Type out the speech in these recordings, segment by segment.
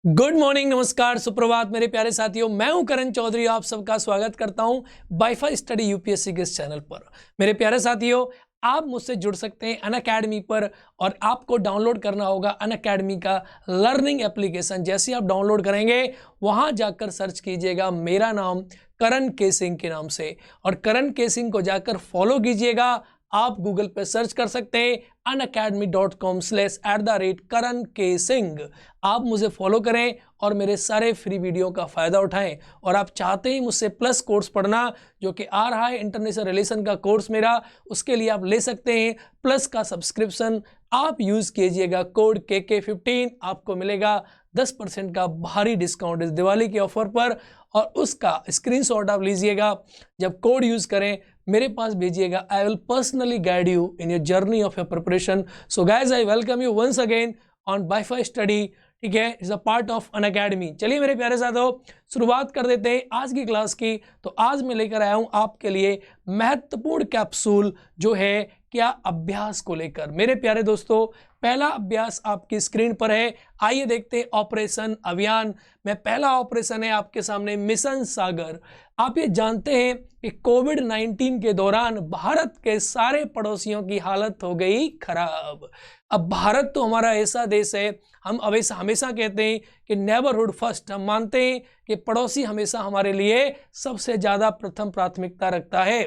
Good morning, नमस्कार, सुप्रभात मेरे प्यारे साथियों। मैं हूं करण चौधरी, आप सबका स्वागत करता हूं वाईफाई स्टडी यूपीएससी के इस चैनल पर। मेरे प्यारे साथियों, आप मुझसे जुड़ सकते हैं अनअकैडमी पर और आपको डाउनलोड करना होगा अनअकैडमी का लर्निंग एप्लीकेशन। जैसे आप डाउनलोड करेंगे वहां जाकर सर्च कीजिएगा मेरा नाम करण के सिंह के नाम से, और करण के सिंह को जाकर फॉलो कीजिएगा। आप गूगल पे सर्च कर सकते हैं unacademy.com/@करण के सिंह। आप मुझे फॉलो करें और मेरे सारे फ्री वीडियो का फ़ायदा उठाएं। और आप चाहते हैं मुझसे प्लस कोर्स पढ़ना, जो कि आ रहा है इंटरनेशनल रिलेशन का कोर्स मेरा, उसके लिए आप ले सकते हैं प्लस का सब्सक्रिप्शन। आप यूज़ कीजिएगा कोड KK15, आपको मिलेगा 10% का भारी डिस्काउंट इस दिवाली के ऑफर पर, और उसका स्क्रीनशॉट आप लीजिएगा। जब कोड यूज़ करें मेरे पास भेजिएगा। I will personally guide you in your journey of your preparation. So guys, I welcome you once again on WiFi study. ठीक है, is a part of Unacademy. चलिए मेरे प्यारे साथियों, शुरुआत कर देते हैं आज की क्लास की। तो आज मैं लेकर आया हूं आपके लिए महत्वपूर्ण कैप्सूल, जो है क्या अभ्यास को लेकर। मेरे प्यारे दोस्तों, पहला अभ्यास आपकी स्क्रीन पर है। आइए देखते हैं ऑपरेशन अभियान में पहला ऑपरेशन है आपके सामने, मिशन सागर। आप ये जानते हैं कि कोविड-19 के दौरान भारत के सारे पड़ोसियों की हालत हो गई खराब। अब भारत तो हमारा ऐसा देश है, हम हमेशा कहते हैं कि नेबरहुड फर्स्ट। हम मानते हैं कि पड़ोसी हमेशा हमारे लिए सबसे ज़्यादा प्रथम प्राथमिकता रखता है।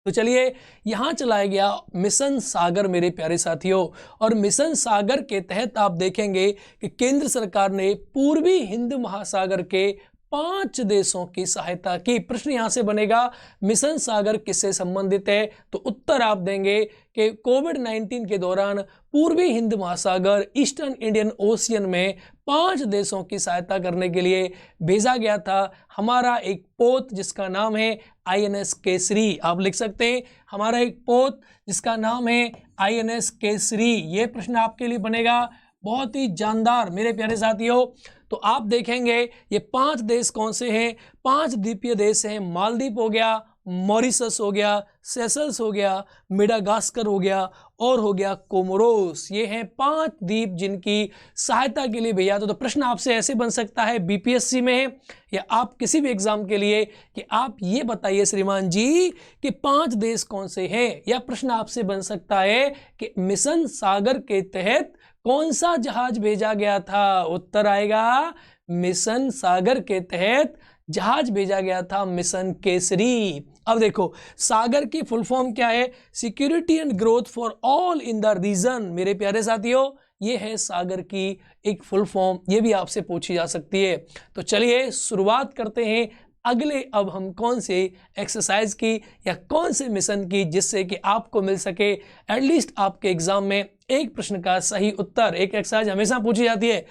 तो चलिए यहाँ चलाया गया मिशन सागर मेरे प्यारे साथियों, और मिशन सागर के तहत आप देखेंगे कि केंद्र सरकार ने पूर्वी हिंद महासागर के 5 देशों की सहायता की। प्रश्न यहाँ से बनेगा मिशन सागर किससे संबंधित है, तो उत्तर आप देंगे कि कोविड-19 के दौरान पूर्वी हिंद महासागर ईस्टर्न इंडियन ओशियन में 5 देशों की सहायता करने के लिए भेजा गया था हमारा एक पोत, जिसका नाम है INS केसरी। आप लिख सकते हैं हमारा एक पोत जिसका नाम है INS केसरी। ये प्रश्न आपके लिए बनेगा बहुत ही जानदार मेरे प्यारे साथियों। तो आप देखेंगे ये 5 देश कौन से हैं। 5 द्वीपीय देश हैं। मालदीव हो गया, मॉरिशस हो गया, सेशल्स हो गया, मेडागास्कर हो गया, और हो गया कोमोरोस। ये हैं 5 द्वीप जिनकी सहायता के लिए भेजा। तो प्रश्न आपसे ऐसे बन सकता है, BPSC में है या आप किसी भी एग्जाम के लिए, कि आप ये बताइए श्रीमान जी कि 5 देश कौन से हैं। या प्रश्न आपसे बन सकता है कि मिशन सागर के तहत कौन सा जहाज भेजा गया था। उत्तर आएगा मिशन सागर के तहत जहाज भेजा गया था मिशन केसरी। अब देखो सागर की फुल फॉर्म क्या है, security and growth for all in the region. मेरे प्यारे साथियों, ये है सागर की एक फुल फॉर्म, ये भी आपसे पूछी जा सकती है। तो चलिए शुरुआत करते हैं अगले। अब हम कौन से एक्सरसाइज की या कौन से मिशन की, जिससे कि आपको मिल सके एटलीस्ट आपके एग्जाम में एक प्रश्न का सही उत्तर। एक एक्सरसाइज हमेशा पूछी जाती है,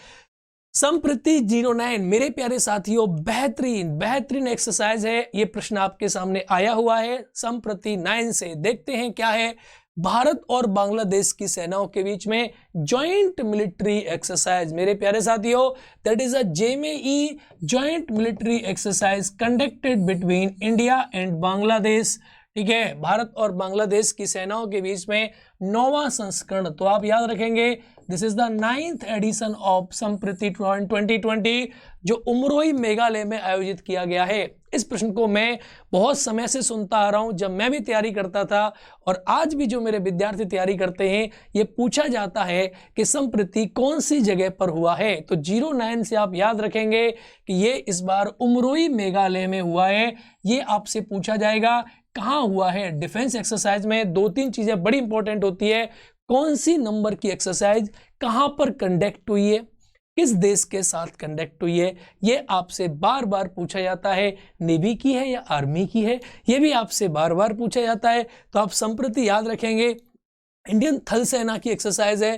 संप्रति 09। मेरे प्यारे साथियों, बेहतरीन एक्सरसाइज है। ये प्रश्न आपके सामने आया हुआ है संप्रति 9 से। देखते हैं क्या है। भारत और बांग्लादेश की सेनाओं के बीच में जॉइंट मिलिट्री एक्सरसाइज। मेरे प्यारे साथियों, that is a JME joint military exercise conducted between India and Bangladesh. ठीक है, भारत और बांग्लादेश की सेनाओं के बीच में 9वां संस्करण। तो आप याद रखेंगे this is the 9th edition of Samprati 2020, जो उमरोई मेघालय में आयोजित किया गया है। इस प्रश्न को मैं बहुत समय से सुनता आ रहा हूं, जब मैं भी तैयारी करता था, और आज भी जो मेरे विद्यार्थी तैयारी करते हैं, ये पूछा जाता है कि संप्रति कौन सी जगह पर हुआ है। तो 09 से आप याद रखेंगे कि ये इस बार उमरोई मेघालय में हुआ है। ये आपसे पूछा जाएगा कहाँ हुआ है। डिफेंस एक्सरसाइज में 2-3 चीजें बड़ी इंपॉर्टेंट होती है। कौन सी नंबर की एक्सरसाइज कहां पर कंडक्ट हुई है, किस देश के साथ कंडक्ट हुई है, ये आपसे बार बार पूछा जाता है। नेवी की है या आर्मी की है, ये भी आपसे बार बार पूछा जाता है। तो आप संप्रति याद रखेंगे इंडियन थल सेना की एक्सरसाइज है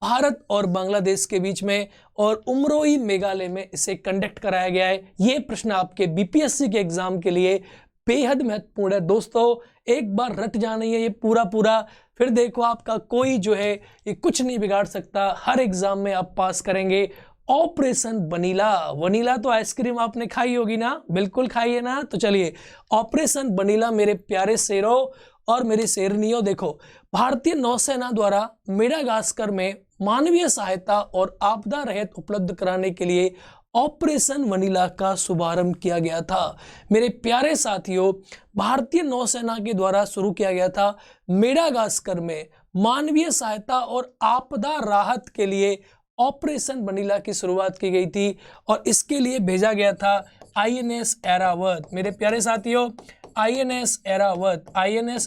भारत और बांग्लादेश के बीच में, और उमरोई मेघालय में इसे कंडक्ट कराया गया है। ये प्रश्न आपके BPSC के एग्जाम के लिए बेहद महत्वपूर्ण है दोस्तों। एक बार रट जाना है ये पूरा, फिर देखो आपका कोई जो है ये कुछ नहीं बिगाड़ सकता। हर एग्जाम में आप पास करेंगे। Operation vanilla. वनीला तो आइसक्रीम आपने खाई होगी ना, बिल्कुल खाई है ना। तो चलिए ऑपरेशन वनीला मेरे प्यारे शेरों और मेरी शेरनियों, देखो भारतीय नौसेना द्वारा मेडागास्कर में मानवीय सहायता और आपदा राहत उपलब्ध कराने के लिए ऑपरेशन वनीला का शुभारंभ किया गया था। मेरे प्यारे साथियों, भारतीय नौसेना के द्वारा शुरू किया गया था मेडागास्कर में मानवीय सहायता और आपदा राहत के लिए ऑपरेशन वनीला की शुरुआत की गई थी और इसके लिए भेजा गया था INS ऐरावत। मेरे प्यारे साथियों, INS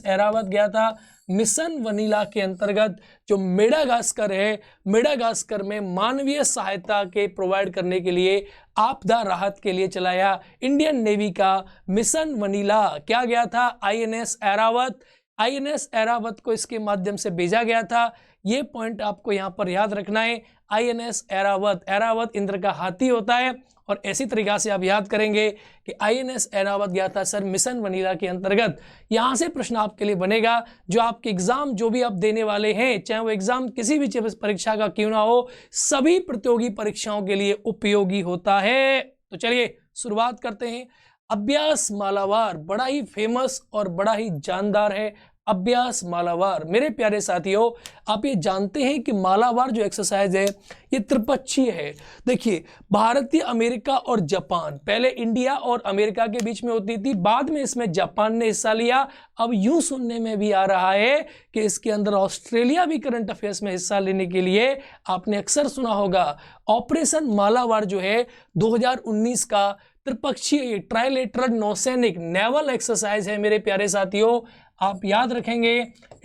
ऐरावत गया था मिशन वनीला के अंतर्गत, जो मेडागास्कर है, मेडागास्कर में मानवीय सहायता के प्रोवाइड करने के लिए, आपदा राहत के लिए चलाया इंडियन नेवी का मिशन वनीला। क्या गया था? INS ऐरावत। INS ऐरावत को इसके माध्यम से भेजा गया था। ये पॉइंट आपको यहाँ पर याद रखना है। INS ऐरावत, ऐरावत इंद्र का हाथी होता है और ऐसी तरीका से आप याद करेंगे कि INS ऐरावत गया था सर मिशन वनीला के अंतर्गत। यहाँ से प्रश्न आपके लिए बनेगा, जो आपके एग्जाम जो भी आप देने वाले हैं, चाहे वो एग्जाम किसी भी परीक्षा का क्यों ना हो, सभी प्रतियोगी परीक्षाओं के लिए उपयोगी होता है। तो चलिए शुरुआत करते हैं। अभ्यास मालावार बड़ा ही फेमस और बड़ा ही जानदार है। अभ्यास मालावार, मेरे प्यारे साथियों, आप ये जानते हैं कि मालावार जो एक्सरसाइज है ये त्रिपक्षीय है। देखिए, भारतीय, अमेरिका और जापान, पहले इंडिया और अमेरिका के बीच में होती थी, बाद में इसमें जापान ने हिस्सा लिया। अब यूं सुनने में भी आ रहा है कि इसके अंदर ऑस्ट्रेलिया भी करंट अफेयर्स में हिस्सा लेने के लिए, आपने अक्सर सुना होगा, ऑपरेशन मालावार जो है 2019 का त्रिपक्षीय ट्राइलेटरल नौसैनिक नेवल एक्सरसाइज है। मेरे प्यारे साथियों, आप याद रखेंगे,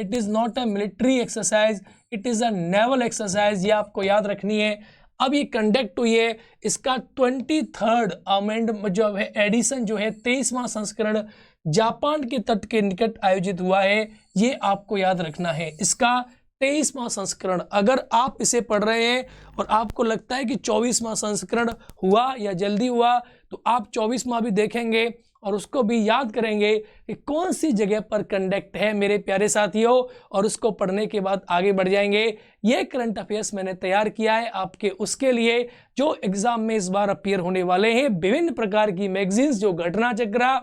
it is not a military exercise, it is a naval exercise, ये आपको याद रखनी है। अब ये कंडक्ट हुई है, इसका 23rd अमेंड जो है एडिशन जो है 23वां संस्करण जापान के तट के निकट आयोजित हुआ है, ये आपको याद रखना है। इसका 23वां संस्करण, अगर आप इसे पढ़ रहे हैं और आपको लगता है कि 24वां संस्करण हुआ या जल्दी हुआ, तो आप 24वां भी देखेंगे और उसको भी याद करेंगे कि कौन सी जगह पर कंडक्ट है मेरे प्यारे साथियों, और उसको पढ़ने के बाद आगे बढ़ जाएंगे। ये करंट अफेयर्स मैंने तैयार किया है आपके उसके लिए जो एग्जाम में इस बार अपीयर होने वाले हैं। विभिन्न प्रकार की मैगजीन्स, जो घटना चक्रा,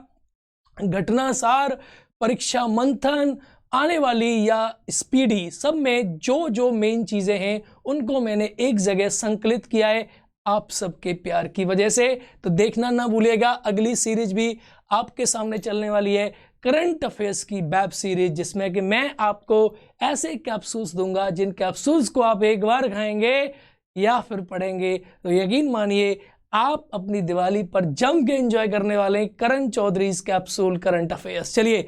घटनासार, परीक्षा मंथन, आने वाली या स्पीडी, सब में जो जो मेन चीज़ें हैं उनको मैंने एक जगह संकलित किया है आप सबके प्यार की वजह से। तो देखना ना भूलिएगा, अगली सीरीज भी आपके सामने चलने वाली है, करंट अफेयर्स की वेब सीरीज, जिसमें कि मैं आपको ऐसे कैप्सूल्स दूंगा जिन कैप्सूल्स को आप एक बार खाएंगे या फिर पढ़ेंगे तो यकीन मानिए आप अपनी दिवाली पर जम के एंजॉय करने वाले हैं। करण चौधरी कैप्सूल करंट अफेयर्स। चलिए,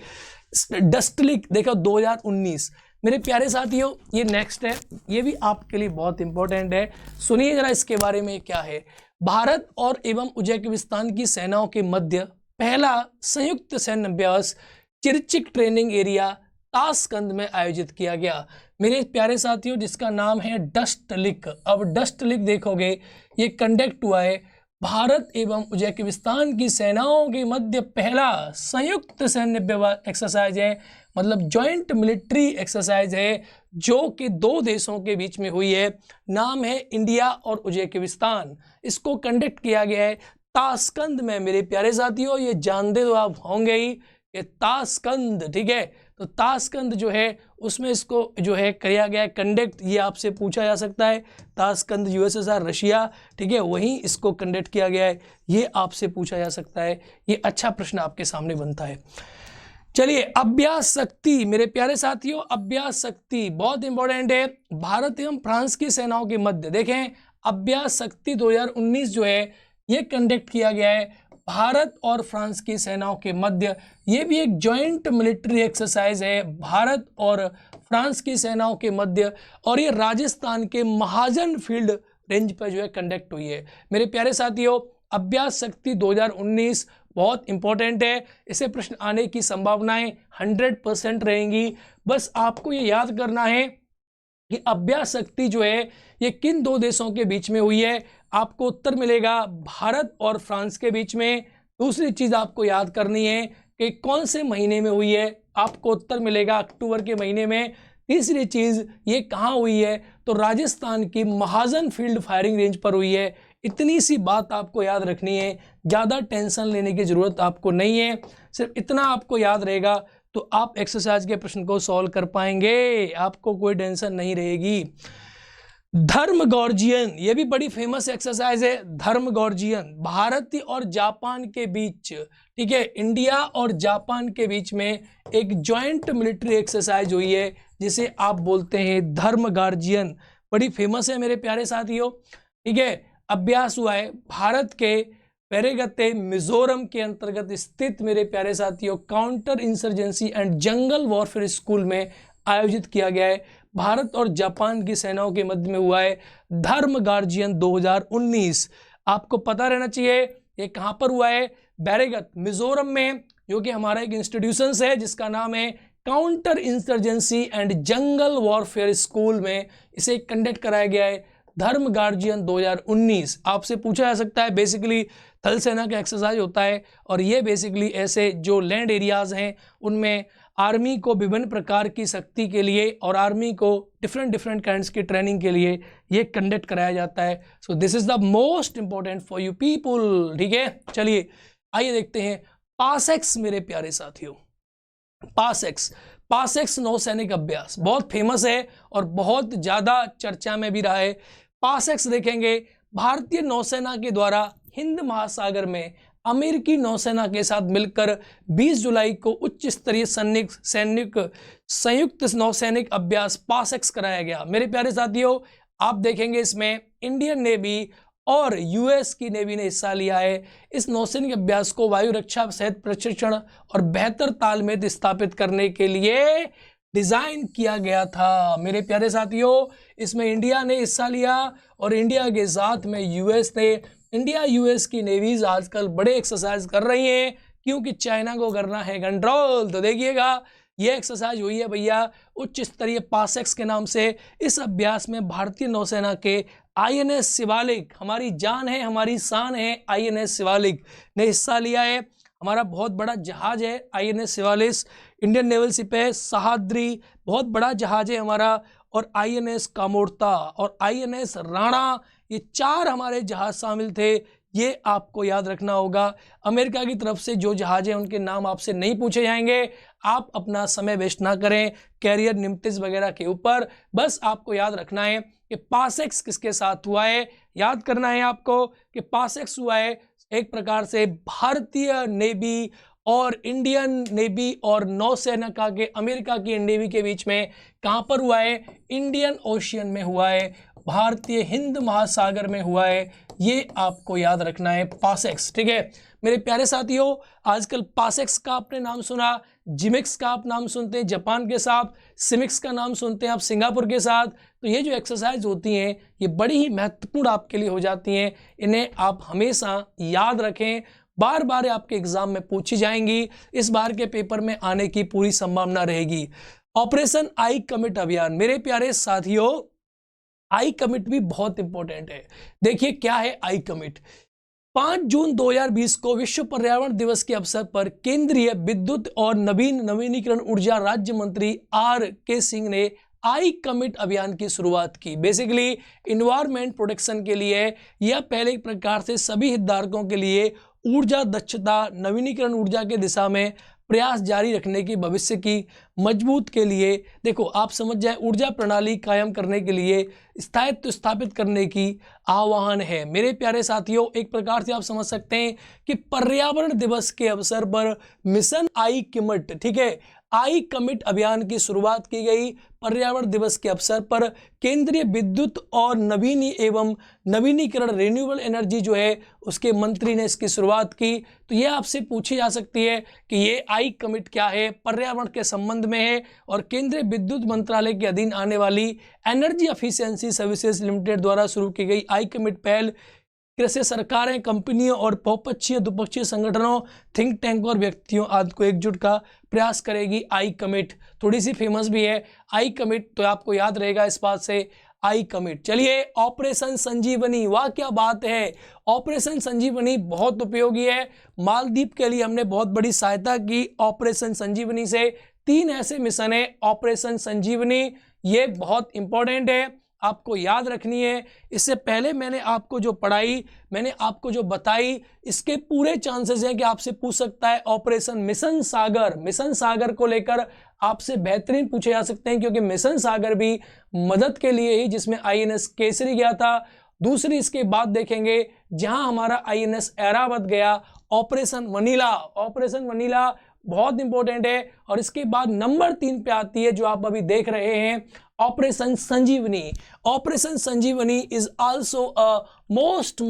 डस्टलिक देखो 2019, मेरे प्यारे साथियों, ये नेक्स्ट है, ये भी आपके लिए बहुत इंपॉर्टेंट है। सुनिए जरा इसके बारे में क्या है। भारत और एवं उज्बेकिस्तान की सेनाओं के मध्य पहला संयुक्त सैन्य अभ्यास चिरचिक ट्रेनिंग एरिया ताशकंद में आयोजित किया गया मेरे प्यारे साथियों, जिसका नाम है डस्टलिक। अब डस्टलिक देखोगे, ये कंडक्ट हुआ है भारत एवं उज्बेकिस्तान की सेनाओं के मध्य पहला संयुक्त सैन्य एक्सरसाइज है, मतलब जॉइंट मिलिट्री एक्सरसाइज है, जो कि दो देशों के बीच में हुई है। नाम है इंडिया और उज्बेकिस्तान। इसको कंडक्ट किया गया है ताशकंद में। मेरे प्यारे साथियों, ये जानते तो आप होंगे ही कि ताशकंद, ठीक है, तो ताशकंद जो है उसमें इसको जो है किया गया है कंडक्ट। ये आपसे पूछा जा सकता है, ताशकंद USSR रशिया, ठीक है, वहीं इसको कंडक्ट किया गया है, ये आपसे पूछा जा सकता है। ये अच्छा प्रश्न आपके सामने बनता है। चलिए, अभ्यास शक्ति मेरे प्यारे साथियों, अभ्यास शक्ति बहुत इंपॉर्टेंट है। भारत एवं फ्रांस की सेनाओं के मध्य देखें, अभ्यास शक्ति 2019 जो है ये कंडक्ट किया गया है भारत और फ्रांस की सेनाओं के मध्य। ये भी एक जॉइंट मिलिट्री एक्सरसाइज है भारत और फ्रांस की सेनाओं के मध्य, और ये राजस्थान के महाजन फील्ड रेंज पर जो है कंडक्ट हुई है। मेरे प्यारे साथियों, अभ्यास शक्ति 2019 बहुत इंपॉर्टेंट है, इसे प्रश्न आने की संभावनाएं 100% रहेंगी। बस आपको ये याद करना है कि अभ्यास शक्ति जो है ये किन दो देशों के बीच में हुई है। आपको उत्तर मिलेगा भारत और फ्रांस के बीच में। दूसरी चीज आपको याद करनी है कि कौन से महीने में हुई है, आपको उत्तर मिलेगा अक्टूबर के महीने में। तीसरी चीज ये कहाँ हुई है, तो राजस्थान की महाजन फील्ड फायरिंग रेंज पर हुई है। इतनी सी बात आपको याद रखनी है, ज़्यादा टेंशन लेने की ज़रूरत आपको नहीं है, सिर्फ इतना आपको याद रहेगा तो आप एक्सरसाइज के प्रश्न को सॉल्व कर पाएंगे, आपको कोई टेंशन नहीं रहेगी। धर्मगोर्जियन, ये भी बड़ी फेमस एक्सरसाइज है। धर्मगोर्जियन भारत और जापान के बीच, ठीक है, इंडिया और जापान के बीच में एक जॉइंट मिलिट्री एक्सरसाइज हुई है जिसे आप बोलते हैं धर्मगोर्जियन। बड़ी फेमस है मेरे प्यारे साथियों, ठीक है। अभ्यास हुआ है भारत के पेरेगते मिजोरम के अंतर्गत स्थित मेरे प्यारे साथियों counter insurgency and jungle warfare school में आयोजित किया गया है। भारत और जापान की सेनाओं के मध्य में हुआ है धर्मगोर्जियन 2019। आपको पता रहना चाहिए ये कहां पर हुआ है, बैरेगत मिजोरम में, जो कि हमारा एक इंस्टीट्यूशन है जिसका नाम है counter insurgency and jungle warfare school में इसे कंडक्ट कराया गया है धर्मगोर्जियन 2019। आपसे पूछा जा सकता है, बेसिकली थल सेना का एक्सरसाइज होता है और ये बेसिकली ऐसे जो लैंड एरियाज हैं उनमें आर्मी को विभिन्न प्रकार की शक्ति के लिए और आर्मी को डिफरेंट काइंड्स की ट्रेनिंग के लिए ये कंडक्ट कराया जाता है। So this is the most important for you people, ठीक है। चलिए आइए देखते हैं पासएक्स मेरे प्यारे साथियों। पासएक्स नौसैनिक अभ्यास बहुत फेमस है और बहुत ज़्यादा चर्चा में भी रहा है। पासएक्स देखेंगे भारतीय नौसेना के द्वारा हिंद महासागर में अमेरिकी नौसेना के साथ मिलकर 20 जुलाई को उच्च स्तरीय संयुक्त नौसैनिक अभ्यास पासएक्स कराया गया। मेरे प्यारे साथियों, आप देखेंगे इसमें इंडियन नेवी और यूएस की नेवी ने हिस्सा लिया है। इस नौसैनिक अभ्यास को वायु रक्षा सहित प्रशिक्षण और बेहतर तालमेल स्थापित करने के लिए डिजाइन किया गया था। मेरे प्यारे साथियों, इसमें इंडिया ने हिस्सा लिया और इंडिया के साथ में यूएस ने। इंडिया यूएस की नेवीज आजकल बड़े एक्सरसाइज कर रही हैं क्योंकि चाइना को करना है कंट्रोल। तो देखिएगा ये एक्सरसाइज हुई है भैया उच्च स्तरीय पासएक्स के नाम से। इस अभ्यास में भारतीय नौसेना के आईएनएस शिवालिक, हमारी जान है हमारी शान है, आईएनएस शिवालिक ने हिस्सा लिया है। हमारा बहुत बड़ा जहाज है INS Shivalik, Indian naval ship है सहाद्री, बहुत बड़ा जहाज है हमारा, और आईएनएस कामोर्ता और आईएनएस राणा, ये 4 हमारे जहाज शामिल थे। ये आपको याद रखना होगा। अमेरिका की तरफ से जो जहाज हैं उनके नाम आपसे नहीं पूछे जाएंगे। आप अपना समय वेस्ट ना करें कैरियर निम्तिस वगैरह के ऊपर, बस आपको याद रखना है कि पासएक्स किसके साथ हुआ है। याद करना है आपको कि पासएक्स हुआ है एक प्रकार से भारतीय नेवी और इंडियन नेवी और नौसेना के अमेरिका की नेवी के बीच में। कहां पर हुआ है, इंडियन ओशियन में हुआ है, भारतीय हिंद महासागर में हुआ है। ये आपको याद रखना है पासएक्स, ठीक है। मेरे प्यारे साथियों, आजकल पासएक्स का आपने नाम सुना, जिमिक्स का आप नाम सुनते हैं जापान के साथ, सिमिक्स का नाम सुनते हैं आप सिंगापुर के साथ। तो ये जो एक्सरसाइज होती हैं ये बड़ी ही महत्वपूर्ण आपके लिए हो जाती हैं। इन्हें आप हमेशा याद रखें, बार बार आपके एग्जाम में पूछी जाएंगी, इस बार के पेपर में आने की पूरी संभावना रहेगी। ऑपरेशन आई कमिट अभियान, मेरे प्यारे साथियों, आई कमिट भी बहुत इंपॉर्टेंट है। देखिए क्या है आई कमिट। 5 जून 2020 को विश्व पर्यावरण दिवस के अवसर पर केंद्रीय विद्युत और नवीनीकरण ऊर्जा राज्य मंत्री R.K. सिंह ने आई कमिट अभियान की शुरुआत की। बेसिकली इन्वायरमेंट प्रोटेक्शन के लिए यह पहले एक प्रकार से सभी हितधारकों के लिए ऊर्जा दक्षता, नवीनीकरण ऊर्जा के दिशा में प्रयास जारी रखने की, भविष्य की मजबूत के लिए, देखो आप समझ जाए, ऊर्जा प्रणाली कायम करने के लिए स्थायित्व स्थापित करने की आह्वान है। मेरे प्यारे साथियों, एक प्रकार से आप समझ सकते हैं कि पर्यावरण दिवस के अवसर पर मिशन आई कमिट, ठीक है, आई कमिट अभियान की शुरुआत की गई। पर्यावरण दिवस के अवसर पर केंद्रीय विद्युत और नवीनीकरण रिन्यूएबल एनर्जी जो है उसके मंत्री ने इसकी शुरुआत की। तो यह आपसे पूछी जा सकती है कि ये आई कमिट क्या है, पर्यावरण के संबंध में है और केंद्रीय विद्युत मंत्रालय के अधीन आने वाली एनर्जी एफिशिएंसी सर्विसेज लिमिटेड द्वारा शुरू की गई आई कमिट पहल कृषि सरकारें, कंपनियों और बहुपक्षीय द्विपक्षीय संगठनों, थिंक टैंक और व्यक्तियों आदि को एकजुट का प्रयास करेगी। आई कमिट थोड़ी सी फेमस भी है आई कमिट, तो आपको याद रहेगा इस बात से आई कमिट। चलिए ऑपरेशन संजीवनी, वाह क्या बात है, ऑपरेशन संजीवनी बहुत उपयोगी है। मालदीव के लिए हमने बहुत बड़ी सहायता की ऑपरेशन संजीवनी से। 3 ऐसे मिशन है ऑपरेशन संजीवनी, ये बहुत इंपॉर्टेंट है। आपको याद रखनी है। इससे पहले मैंने आपको जो पढ़ाई, मैंने आपको जो बताई, इसके पूरे चांसेस हैं कि आपसे पूछ सकता है ऑपरेशन मिशन सागर। मिशन सागर को लेकर आपसे बेहतरीन पूछे जा सकते हैं, क्योंकि मिशन सागर भी मदद के लिए ही, जिसमें आईएनएस केसरी गया था। दूसरी इसके बाद देखेंगे जहां हमारा आईएनएस ऐरावत गया, ऑपरेशन वनीला। ऑपरेशन वनीला बहुत इंपॉर्टेंट है। और इसके बाद नंबर 3 पे आती है जो आप अभी देख रहे हैं, operation Sanjeevani. Operation Sanjeevani is also a most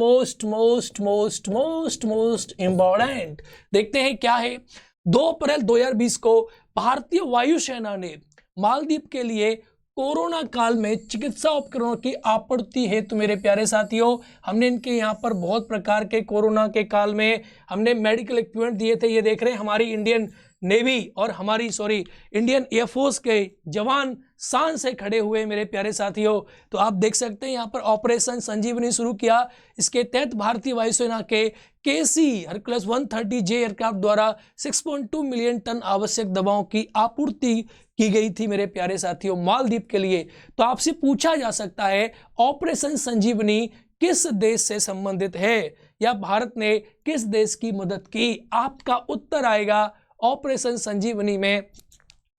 important. देखते हैं क्या है। 2 अप्रैल 2020 को भारतीय वायुसेना ने मालदीव के लिए कोरोना काल में चिकित्सा उपकरणों की आपूर्ति हेतु, मेरे प्यारे साथियों, हमने इनके यहाँ पर बहुत प्रकार के कोरोना के काल में हमने मेडिकल इक्विपमेंट दिए थे। ये देख रहे हैं हमारी इंडियन नेवी और हमारी इंडियन एयरफोर्स के जवान शान से खड़े हुए मेरे प्यारे साथियों। तो आप देख सकते हैं यहाँ पर ऑपरेशन संजीवनी शुरू किया। इसके तहत भारतीय वायुसेना के KC हरकुलस 130J एयरक्राफ्ट द्वारा 6.2 मिलियन टन आवश्यक दवाओं की आपूर्ति की गई थी मेरे प्यारे साथियों मालदीव के लिए। तो आपसे पूछा जा सकता है ऑपरेशन संजीवनी किस देश से संबंधित है, या भारत ने किस देश की मदद की। आपका उत्तर आएगा ऑपरेशन संजीवनी में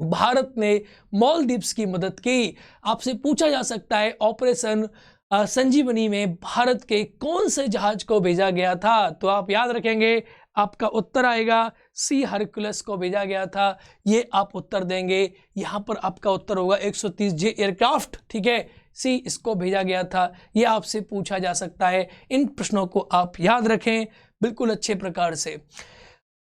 भारत ने मालदीव्स की मदद की। आपसे पूछा जा सकता है ऑपरेशन संजीवनी में भारत के कौन से जहाज को भेजा गया था। तो आप याद रखेंगे, आपका उत्तर आएगा C हरकुलस को भेजा गया था। ये आप उत्तर देंगे। यहाँ पर आपका उत्तर होगा 130J एयरक्राफ्ट, ठीक है, C इसको भेजा गया था। ये आपसे पूछा जा सकता है। इन प्रश्नों को आप याद रखें बिल्कुल अच्छे प्रकार से।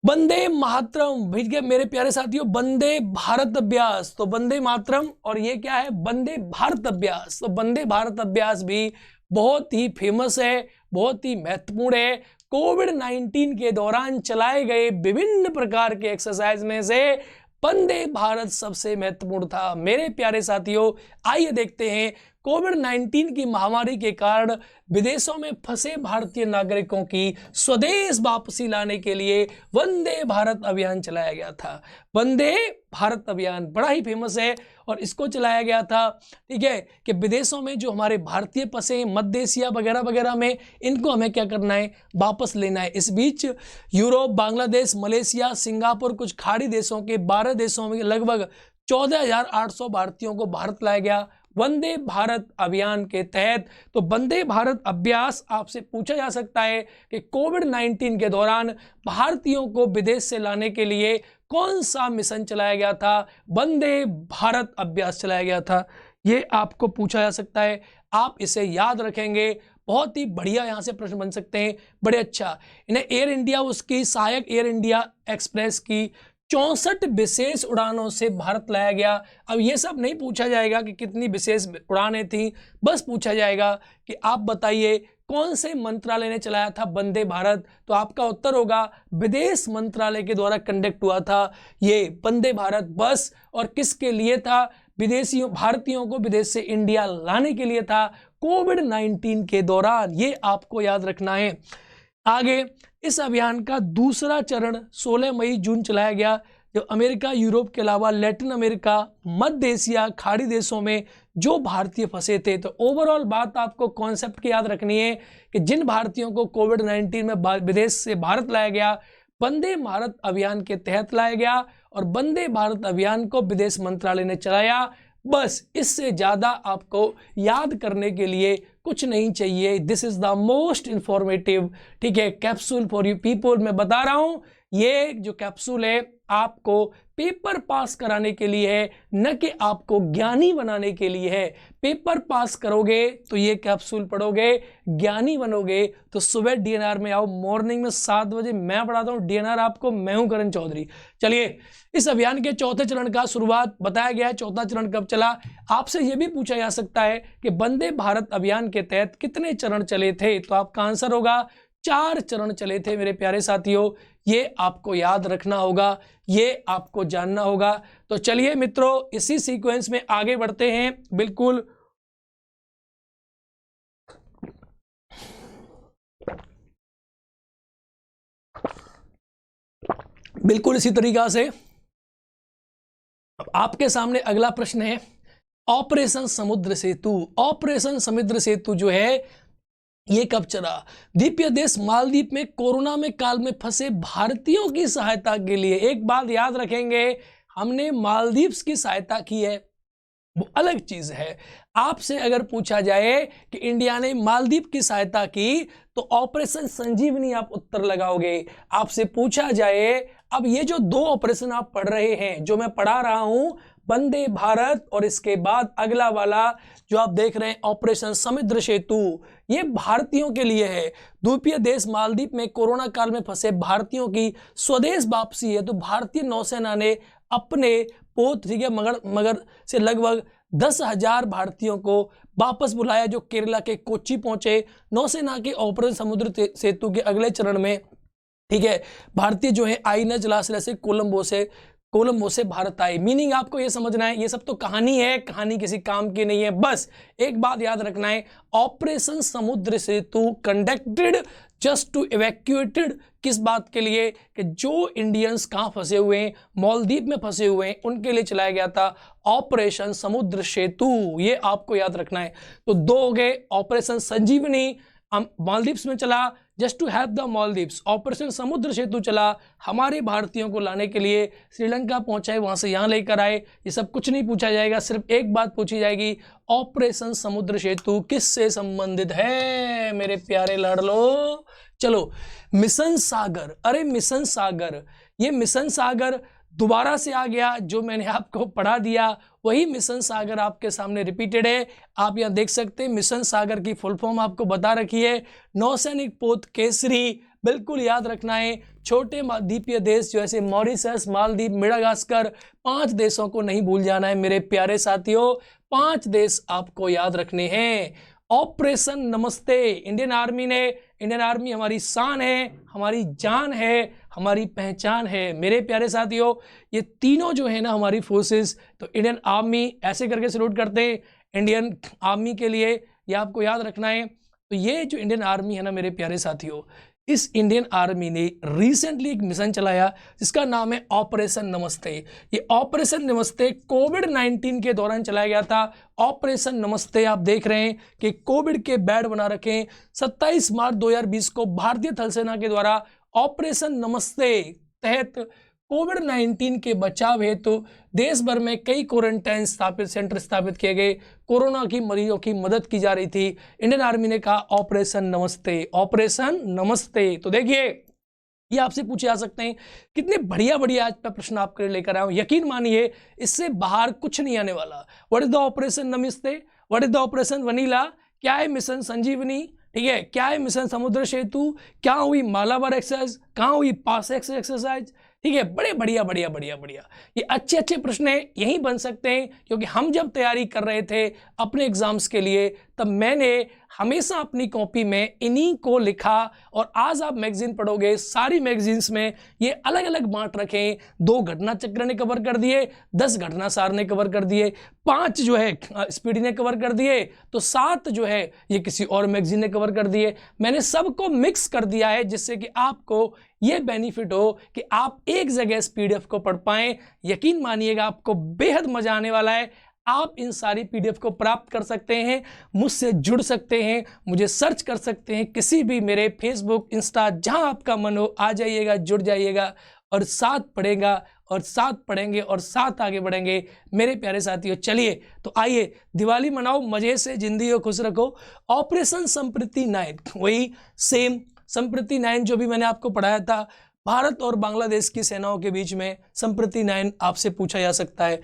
वंदे मातरम, भेज गए मेरे प्यारे साथियों, वंदे भारत अभ्यास। तो वंदे मातरम और ये क्या है, वंदे भारत अभ्यास। तो वंदे भारत अभ्यास भी बहुत ही फेमस है, बहुत ही महत्वपूर्ण है। कोविड-19 के दौरान चलाए गए विभिन्न प्रकार के एक्सरसाइज में से वंदे भारत सबसे महत्वपूर्ण था मेरे प्यारे साथियों। आइए देखते हैं, कोविड-19 की महामारी के कारण विदेशों में फंसे भारतीय नागरिकों की स्वदेश वापसी लाने के लिए वंदे भारत अभियान चलाया गया था। वंदे भारत अभियान बड़ा ही फेमस है और इसको चलाया गया था, ठीक है, कि विदेशों में जो हमारे भारतीय फंसे मध्य एशिया वगैरह वगैरह में, इनको हमें क्या करना है, वापस लेना है। इस बीच यूरोप, बांग्लादेश, मलेशिया, सिंगापुर, कुछ खाड़ी देशों के 12 देशों में लगभग 14,800 भारतीयों को भारत लाया गया वंदे भारत अभियान के तहत। तो वंदे भारत अभ्यास आपसे पूछा जा सकता है कि कोविड-19 के दौरान भारतीयों को विदेश से लाने के लिए कौन सा मिशन चलाया गया था, वंदे भारत अभ्यास चलाया गया था। ये आपको पूछा जा सकता है, आप इसे याद रखेंगे। बहुत ही बढ़िया यहाँ से प्रश्न बन सकते हैं, बड़े अच्छा। इन्हें एयर इंडिया, उसकी सहायक एयर इंडिया एक्सप्रेस की 64 विशेष उड़ानों से भारत लाया गया। अब ये सब नहीं पूछा जाएगा कि कितनी विशेष उड़ानें थी, बस पूछा जाएगा कि आप बताइए कौन से मंत्रालय ने चलाया था वंदे भारत। तो आपका उत्तर होगा विदेश मंत्रालय के द्वारा कंडक्ट हुआ था ये वंदे भारत बस। और किसके लिए था, विदेशियों, भारतीयों को विदेश से इंडिया लाने के लिए था कोविड-19 के दौरान। ये आपको याद रखना है। आगे इस अभियान का दूसरा चरण 16 मई जून चलाया गया, जो अमेरिका, यूरोप के अलावा लैटिन अमेरिका, मध्य एशिया, खाड़ी देशों में जो भारतीय फंसे थे। तो ओवरऑल बात आपको कॉन्सेप्ट की याद रखनी है कि जिन भारतीयों को कोविड-19 में विदेश से भारत लाया गया, वंदे भारत अभियान के तहत लाया गया और वंदे भारत अभियान को विदेश मंत्रालय ने चलाया। बस इससे ज़्यादा आपको याद करने के लिए कुछ नहीं चाहिए। This is the most informative, ठीक है, कैप्सूल फॉर यू पीपल। मैं बता रहा हूं, ये जो कैप्सूल है आपको पेपर पास कराने के लिए है, न कि आपको ज्ञानी बनाने के लिए है। पेपर पास करोगे तो ये कैप्सूल पढ़ोगे, ज्ञानी बनोगे तो सुबह डीएनआर में आओ। मॉर्निंग में 7 बजे मैं पढ़ाता हूँ डीएनआर आपको, मैं हूं करण चौधरी। चलिए, इस अभियान के चौथे चरण का शुरुआत बताया गया है। चौथा चरण कब चला, आपसे यह भी पूछा जा सकता है कि वंदे भारत अभियान के तहत कितने चरण चले थे। तो आपका आंसर होगा 4 चरण चले थे मेरे प्यारे साथियों। ये आपको याद रखना होगा, ये आपको जानना होगा। तो चलिए मित्रों, इसी सीक्वेंस में आगे बढ़ते हैं। बिल्कुल इसी तरीका से आपके सामने अगला प्रश्न है। ऑपरेशन समुद्र सेतु। ऑपरेशन समुद्र सेतु जो है ये कब चला? द्वीपीय देश मालदीव में कोरोना में काल में फंसे भारतीयों की सहायता के लिए। एक बात याद रखेंगे, हमने मालदीव्स की सहायता की है, वो अलग चीज है। आपसे अगर पूछा जाए कि इंडिया ने मालदीव की सहायता की तो ऑपरेशन संजीवनी आप उत्तर लगाओगे। आपसे पूछा जाए, अब ये जो दो ऑपरेशन आप पढ़ रहे हैं, जो मैं पढ़ा रहा हूं, वंदे भारत और इसके बाद अगला वाला जो आप देख रहे हैं ऑपरेशन समुद्र सेतु, ये भारतीयों के लिए है। द्वीपीय देश मालदीव में कोरोना काल में फंसे भारतीयों की स्वदेश वापसी है। तो भारतीय नौसेना ने अपने पोत, ठीक है, मगर से लगभग 10,000 भारतीयों को वापस बुलाया, जो केरला के कोच्चि पहुंचे। नौसेना के ऑपरेशन समुद्र सेतु के अगले चरण में, ठीक है, भारतीय जो है आईएनएस जलाशय से कोलंबो से भारत आए। मीनिंग आपको ये समझना है, ये सब तो कहानी है, कहानी किसी काम की नहीं है। बस एक बात याद रखना है, operation Samudra Setu conducted just to evacuated, किस बात के लिए? कि जो इंडियंस कहाँ फंसे हुए हैं, मालदीव में फंसे हुए हैं, उनके लिए चलाया गया था ऑपरेशन समुद्र सेतु। ये आपको याद रखना है। तो दो हो गए, ऑपरेशन संजीवनी मालदीव्स में चला just to help the Maldives, operation Samudra Setu चला हमारे भारतीयों को लाने के लिए, श्रीलंका पहुंचाए, वहां से यहां लेकर आए। ये सब कुछ नहीं पूछा जाएगा, सिर्फ एक बात पूछी जाएगी, ऑपरेशन समुद्र सेतु किससे संबंधित है मेरे प्यारे लाडलो? चलो, मिशन सागर। अरे मिशन सागर, ये मिशन सागर दोबारा से आ गया, जो मैंने आपको पढ़ा दिया वही मिशन सागर आपके सामने रिपीटेड है। आप यहां देख सकते हैं, मिशन सागर की फुल फॉर्म आपको बता रखी है, नौसैनिक पोत केसरी। बिल्कुल याद रखना है, छोटे द्वीपीय देश जैसे मॉरिशस, मालदीव, मेडागास्कर, 5 देशों को नहीं भूल जाना है मेरे प्यारे साथियों। 5 देश आपको याद रखने हैं। ऑपरेशन नमस्ते, इंडियन आर्मी हमारी शान है, हमारी जान है, हमारी पहचान है मेरे प्यारे साथियों। ये तीनों जो है ना हमारी फोर्सेस, तो इंडियन आर्मी ऐसे करके सैल्यूट करते हैं इंडियन आर्मी के लिए, ये आपको याद रखना है। तो ये जो इंडियन आर्मी है ना मेरे प्यारे साथियों, इस इंडियन आर्मी ने रिसेंटली एक मिशन चलाया जिसका नाम है ऑपरेशन नमस्ते। ये ऑपरेशन नमस्ते कोविड-19 के दौरान चलाया गया था। ऑपरेशन नमस्ते आप देख रहे हैं कि कोविड के बैड बना रखे। 27 मार्च 2020 को भारतीय थल सेना के द्वारा ऑपरेशन नमस्ते तहत कोविड-19 के बचाव हेतु देश भर में कई क्वारंटाइन सेंटर स्थापित किए गए। कोरोना की मरीजों की मदद की जा रही थी। इंडियन आर्मी ने कहा ऑपरेशन नमस्ते, ऑपरेशन नमस्ते। तो देखिए, ये आपसे पूछे जा सकते हैं, कितने बढ़िया बढ़िया आज मैं प्रश्न आपके लिए लेकर आया हूं। यकीन मानिए, इससे बाहर कुछ नहीं आने वाला। व्हाट इज द ऑपरेशन नमस्ते, what is the operation vanilla, क्या है मिशन संजीवनी, ठीक है, क्या है मिशन समुद्र सेतु, क्या हुई मालाबार एक्सरसाइज, कहाँ हुई पास एक्सरसाइज, ठीक है। बड़े बढ़िया बढ़िया बढ़िया बढ़िया, ये अच्छे अच्छे प्रश्न यही बन सकते हैं, क्योंकि हम जब तैयारी कर रहे थे अपने एग्जाम्स के लिए, तब मैंने हमेशा अपनी कॉपी में इन्हीं को लिखा। और आज आप मैगजीन पढ़ोगे, सारी मैगजीन्स में ये अलग अलग बांट रखें। 2 घटना चक्र ने कवर कर दिए, 10 घटना सार ने कवर कर दिए, 5 जो है स्पीडी ने कवर कर दिए, तो 7 जो है ये किसी और मैगजीन ने कवर कर दिए। मैंने सबको मिक्स कर दिया है, जिससे कि आपको ये बेनिफिट हो कि आप एक जगह इस पीडीएफ को पढ़ पाएं। यकीन मानिएगा, आपको बेहद मजा आने वाला है। आप इन सारी पीडीएफ को प्राप्त कर सकते हैं, मुझसे जुड़ सकते हैं, मुझे सर्च कर सकते हैं किसी भी मेरे फेसबुक, इंस्टा, जहां आपका मन हो, आ जाइएगा, जुड़ जाइएगा और साथ पढ़ेगा और साथ पढ़ेंगे और साथ आगे बढ़ेंगे मेरे प्यारे साथियों। चलिए तो आइए, दिवाली मनाओ, मजे से जिंदगी को खुश रखो। ऑपरेशन संप्रीति 9, वही सेम संप्रीति 9 जो भी मैंने आपको पढ़ाया था, भारत और बांग्लादेश की सेनाओं के बीच में संप्रीति 9 आपसे पूछा जा सकता है।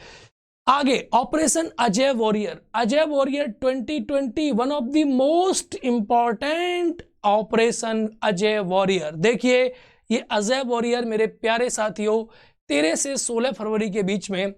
आगे operation Ajay warrior. Ajay warrior 2020 one of the most important operation Ajay warrior. देखिए, ये अजय वॉरियर मेरे प्यारे साथियों 13 से 16 फरवरी के बीच में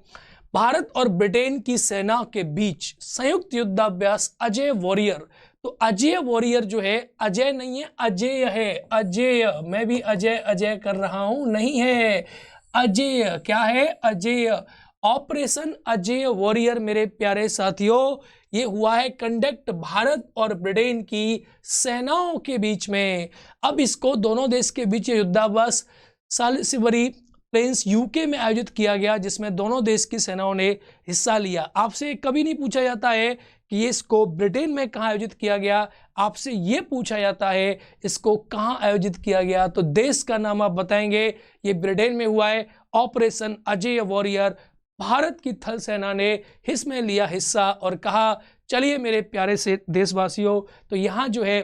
भारत और ब्रिटेन की सेना के बीच संयुक्त युद्धाभ्यास अजय वॉरियर। तो अजय वॉरियर जो है, अजय नहीं है, अजय है, अजय। मैं भी अजय अजय कर रहा हूं, नहीं है, अजय। क्या है? अजय। ऑपरेशन अजय वॉरियर मेरे प्यारे साथियों, ये हुआ है कंडक्ट भारत और ब्रिटेन की सेनाओं के बीच में। अब इसको दोनों देश के बीच युद्धाभ्यास सालिसिबरी प्लेन्स यूके में आयोजित किया गया, जिसमें दोनों देश की सेनाओं ने हिस्सा लिया। आपसे कभी नहीं पूछा जाता है कि ये इसको ब्रिटेन में कहाँ आयोजित किया गया, आपसे ये पूछा जाता है इसको कहाँ आयोजित किया गया, तो देश का नाम आप बताएंगे। ये ब्रिटेन में हुआ है। ऑपरेशन अजय वॉरियर, भारत की थल सेना ने इसमें लिया हिस्सा और कहा चलिए मेरे प्यारे से देशवासियों, तो यहाँ जो है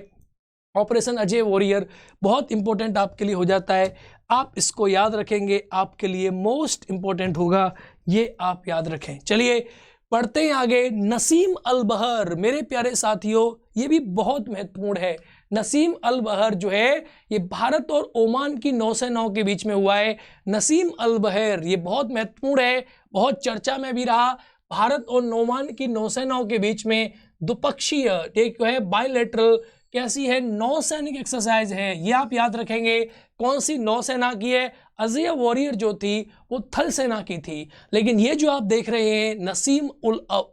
ऑपरेशन अजय वॉरियर बहुत इंपॉर्टेंट आपके लिए हो जाता है। आप इसको याद रखेंगे, आपके लिए मोस्ट इंपॉर्टेंट होगा, ये आप याद रखें। चलिए पढ़ते हैं आगे। नसीम अल बहर, मेरे प्यारे साथियों ये भी बहुत महत्वपूर्ण है। नसीम अल बहर जो है ये भारत और ओमान की नौसेनाओं के बीच में हुआ है। नसीम अल बहर ये बहुत महत्वपूर्ण है, बहुत चर्चा में भी रहा। भारत और ओमान की नौसेनाओं के बीच में द्विपक्षीय एक है बायलैटरल कैसी है नौसैनिक एक्सरसाइज है, ये आप याद रखेंगे। कौन सी नौसेना की है? अजय वॉरियर जो थी वो थल सेना की थी, लेकिन ये जो आप देख रहे हैं नसीम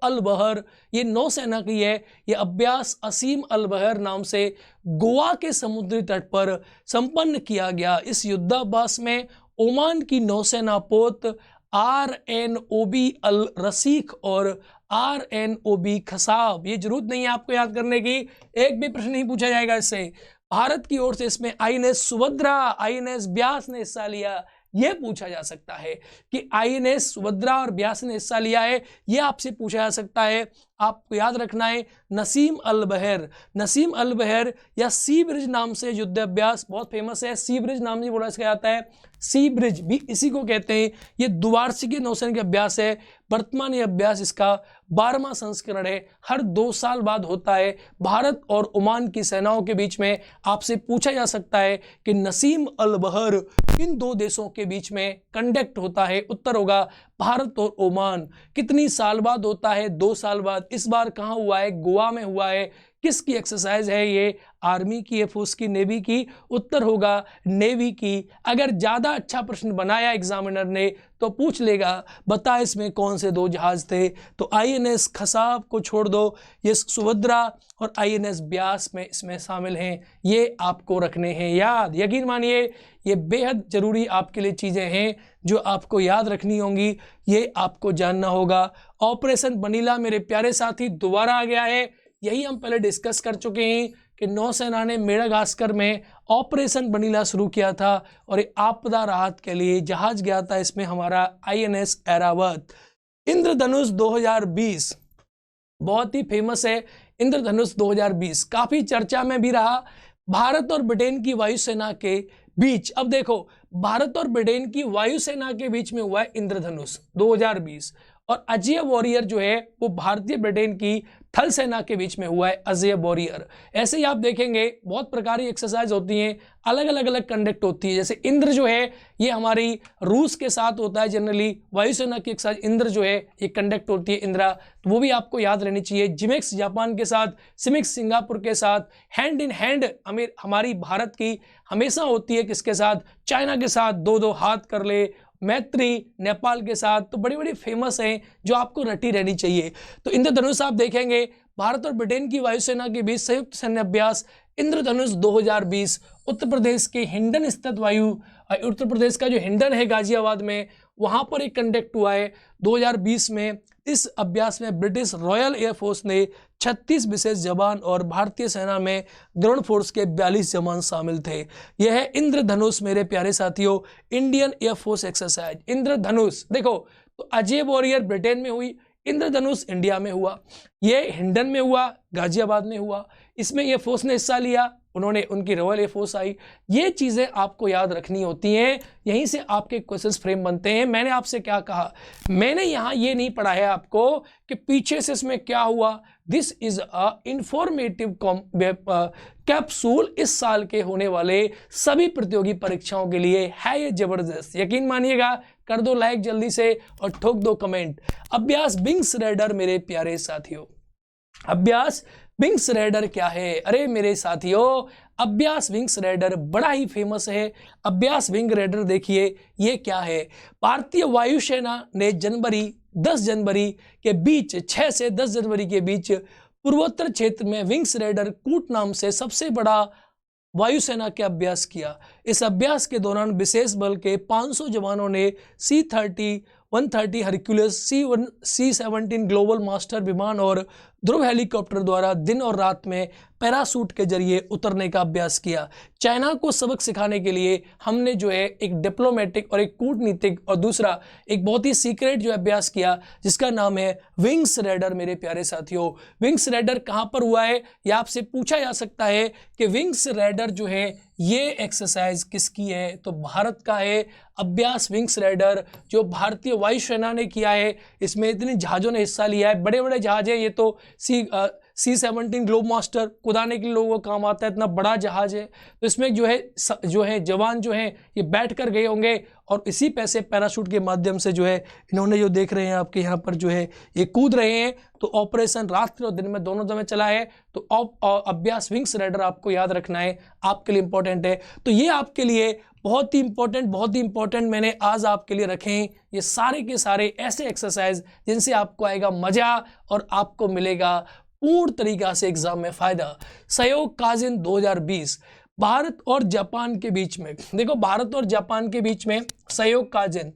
अल बहर ये नौसेना की है। ये अभ्यास असीम अल बहर नाम से गोवा के समुद्री तट पर संपन्न किया गया। इस युद्धाभ्यास में ओमान की नौसेना पोत RNOB अल रसीख और RNOB खसाब, ये जरूरत नहीं है आपको याद करने की, एक भी प्रश्न नहीं पूछा जाएगा इससे। भारत की ओर से इसमें INS सुभद्रा, INS ब्यास ने हिस्सा लिया, यह पूछा जा सकता है कि INS सुभद्रा और ब्यास ने हिस्सा लिया है, यह आपसे पूछा जा सकता है। आपको याद रखना है नसीम अल बहर, नसीम अल बहर या सी ब्रिज नाम से युद्ध अभ्यास बहुत फेमस है। सी ब्रिज नाम से बोला इसका जाता है, सी ब्रिज भी इसी को कहते हैं। ये द्विवार्षिक नौसैनिक अभ्यास है। वर्तमान ये अभ्यास इसका 12वां संस्करण है, हर 2 साल बाद होता है। भारत और ओमान की सेनाओं के बीच में आपसे पूछा जा सकता है कि नसीम अल बहर इन 2 देशों के बीच में कंडक्ट होता है। उत्तर होगा भारत और ओमान। कितनी साल बाद होता है? 2 साल बाद। इस बार कहाँ हुआ है? गोवा में हुआ है। किसकी एक्सरसाइज है ये? आर्मी की, एयरफोर्स की, नेवी की? उत्तर होगा नेवी की। अगर ज्यादा अच्छा प्रश्न बनाया एग्जामिनर ने तो पूछ लेगा बता इसमें कौन से 2 जहाज थे, तो INS खसाब को छोड़ दो, ये सुभद्रा और INS ब्यास में इसमें शामिल हैं। ये आपको रखने हैं याद। यकीन मानिए ये बेहद जरूरी आपके लिए चीजें हैं जो आपको याद रखनी होंगी, ये आपको जानना होगा। ऑपरेशन बनीला मेरे प्यारे साथी दोबारा आ गया है। यही हम पहले डिस्कस कर चुके हैं कि नौसेना ने मेडागास्कर में ऑपरेशन बनीला शुरू किया था और ये आपदा राहत के लिए जहाज गया था। इसमें हमारा INS ऐरावत। इंद्रधनुष 2020 बहुत ही फेमस है। इंद्रधनुष 2020 काफी चर्चा में भी रहा। भारत और ब्रिटेन की वायुसेना के बीच, अब देखो भारत और ब्रिटेन की वायुसेना के बीच में हुआ है इंद्रधनुष 2020 और अजय वॉरियर जो है वो भारतीय ब्रिटेन की थल सेना के बीच में हुआ है अजय वॉरियर। ऐसे ही आप देखेंगे बहुत प्रकार की एक्सरसाइज होती हैं, अलग अलग कंडक्ट होती है। जैसे इंद्र जो है ये हमारी रूस के साथ होता है जनरली, वायुसेना की एक्सरसाइज इंद्र जो है ये कंडक्ट होती है इंद्रा, तो वो भी आपको याद रहनी चाहिए। जिमेक्स जापान के साथ, सिमिक्स सिंगापुर के साथ, हैंड इन हैंड हमारी भारत की हमेशा होती है किसके साथ? चाइना के साथ 2-2 हाथ कर ले। मैत्री नेपाल के साथ, तो बड़ी बड़ी फेमस हैं जो आपको रटी रहनी चाहिए। तो इंद्रधनुष आप देखेंगे भारत और ब्रिटेन की वायुसेना के बीच संयुक्त सैन्य अभ्यास इंद्रधनुष 2020 उत्तर प्रदेश के हिंडन स्थित उत्तर प्रदेश का जो हिंडन है गाजियाबाद में, वहां पर एक कंडक्ट हुआ है 2020 में। इस अभ्यास में ब्रिटिश रॉयल एयरफोर्स ने 36 विशेष जवान और भारतीय सेना में ग्राउंड फोर्स के 42 जवान शामिल थे। यह है इंद्रधनुष मेरे प्यारे साथियों, इंडियन एयरफोर्स एक्सरसाइज। इंद्रधनुष देखो तो अजय वॉरियर ब्रिटेन में हुई, इंद्रधनुष इंडिया में हुआ, ये हिंडन में हुआ, गाजियाबाद में हुआ। इसमें एयरफोर्स ने हिस्सा लिया, उन्होंने उनकी रॉयल एयरफोर्स आई। ये चीजें आपको याद रखनी होती हैं, यहीं से आपके क्वेश्चंस फ्रेम बनते हैं। मैंने आपसे क्या कहा? मैंने यहाँ ये नहीं पढ़ा है आपको कि पीछे से इसमें क्या हुआ। This is a informative capsule इस साल के होने वाले सभी प्रतियोगी परीक्षाओं के लिए है ये जबरदस्त। यकीन मानिएगा, कर दो लाइक जल्दी से और ठोक दो कमेंट। अभ्यास विंग्स रेडर मेरे प्यारे साथियों, अभ्यास विंग्स रेडर क्या है? अरे मेरे साथियों अभ्यास विंग्स रेडर बड़ा ही फेमस है। अभ्यास विंग रेडर देखिए ये क्या है। भारतीय वायुसेना ने 10 जनवरी के बीच 6 से 10 जनवरी के बीच पूर्वोत्तर क्षेत्र में विंग्स रेडर कूट नाम से सबसे बड़ा वायुसेना के अभ्यास किया। इस अभ्यास के दौरान विशेष बल के 500 जवानों ने C-130 Hercules, C-17 global master विमान और ध्रुव हेलीकॉप्टर द्वारा दिन और रात में पैराशूट के जरिए उतरने का अभ्यास किया। चाइना को सबक सिखाने के लिए हमने जो है एक डिप्लोमेटिक और एक कूटनीतिक और दूसरा एक बहुत ही सीक्रेट जो अभ्यास किया, जिसका नाम है विंग्स रेडर। मेरे प्यारे साथियों, विंग्स रेडर कहाँ पर हुआ है, यह आपसे पूछा जा सकता है कि विंग्स रेडर जो है ये एक्सरसाइज किसकी है, तो भारत का है अभ्यास विंग्स रेडर, जो भारतीय वायुसेना ने किया है। इसमें इतने जहाज़ों ने हिस्सा लिया है, बड़े बड़े जहाज है। ये तो C-17 ग्लोब मास्टर कुदाने के लिए लोगों को काम आता है, इतना बड़ा जहाज है। तो इसमें जो है जवान जो हैं ये बैठ कर गए होंगे और इसी पैसे पैराशूट के माध्यम से जो है इन्होंने जो देख रहे हैं आपके यहाँ पर जो है ये कूद रहे हैं। तो ऑपरेशन रात्रि और दिन में दोनों समय चला है। तो अभ्यास विंग्स रेडर आपको याद रखना है, आपके लिए इंपॉर्टेंट है। तो ये आपके लिए बहुत ही इंपॉर्टेंट मैंने आज आपके लिए रखे हैं ये सारे के सारे ऐसे एक्सरसाइज जिनसे आपको आएगा मजा और आपको मिलेगा पूर्ण तरीका से एग्जाम में फायदा। सहयोग काजिन 2020 भारत और जापान के बीच में, देखो भारत और जापान के बीच में सहयोग काजिन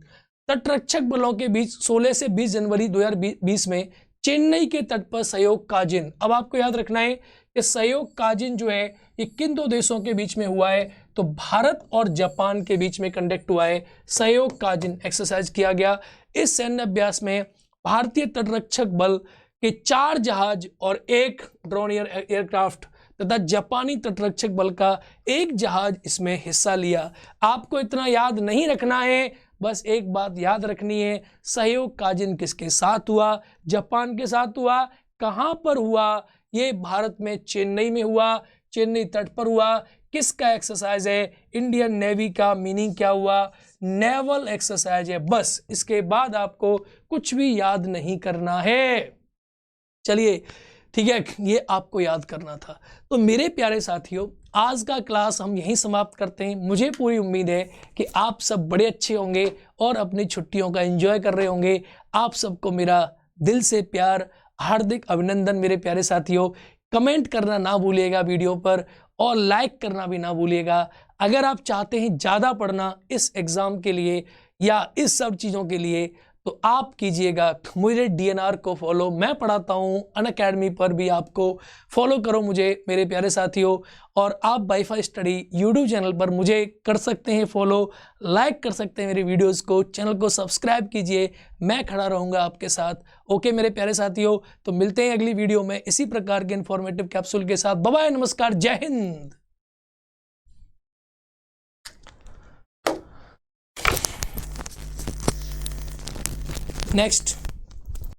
तटरक्षक बलों के बीच 16 से 20 जनवरी 2020 में चेन्नई के तट पर सहयोग काजिन। अब आपको याद रखना है कि सहयोग काजिन जो है ये किन दो देशों के बीच में हुआ है, तो भारत और जापान के बीच में कंडक्ट हुआ है। सहयोग काजिन एक्सरसाइज किया गया। इस सैन्य अभ्यास में भारतीय तटरक्षक बल के 4 जहाज और 1 ड्रोन एयरक्राफ्ट तथा जापानी तटरक्षक बल का 1 जहाज इसमें हिस्सा लिया। आपको इतना याद नहीं रखना है, बस एक बात याद रखनी है, सहयोग काजिन किसके साथ हुआ, जापान के साथ हुआ। कहाँ पर हुआ, ये भारत में चेन्नई में हुआ, चेन्नई तट पर हुआ। किसका एक्सरसाइज है, इंडियन नेवी का। मीनिंग क्या हुआ, नेवल एक्सरसाइज है। बस इसके बाद आपको कुछ भी याद नहीं करना है। चलिए ठीक है, ये आपको याद करना था। तो मेरे प्यारे साथियों, आज का क्लास हम यहीं समाप्त करते हैं। मुझे पूरी उम्मीद है कि आप सब बड़े अच्छे होंगे और अपनी छुट्टियों का एंजॉय कर रहे होंगे। आप सबको मेरा दिल से प्यार, हार्दिक अभिनंदन। मेरे प्यारे साथियों, कमेंट करना ना भूलिएगा वीडियो पर और लाइक करना भी ना भूलिएगा। अगर आप चाहते हैं ज़्यादा पढ़ना इस एग्ज़ाम के लिए या इस सब चीज़ों के लिए, तो आप कीजिएगा मुझे DNR को फॉलो। मैं पढ़ाता हूँ अनअकैडमी पर, भी आपको फॉलो करो मुझे मेरे प्यारे साथियों। और आप वाईफाई स्टडी यूट्यूब चैनल पर मुझे कर सकते हैं फॉलो, लाइक कर सकते हैं मेरे वीडियोस को, चैनल को सब्सक्राइब कीजिए। मैं खड़ा रहूँगा आपके साथ। ओके मेरे प्यारे साथियों, तो मिलते हैं अगली वीडियो में इसी प्रकार के इन्फॉर्मेटिव कैप्सूल के साथ। बाय बाय, नमस्कार, जय हिंद। नेक्स्ट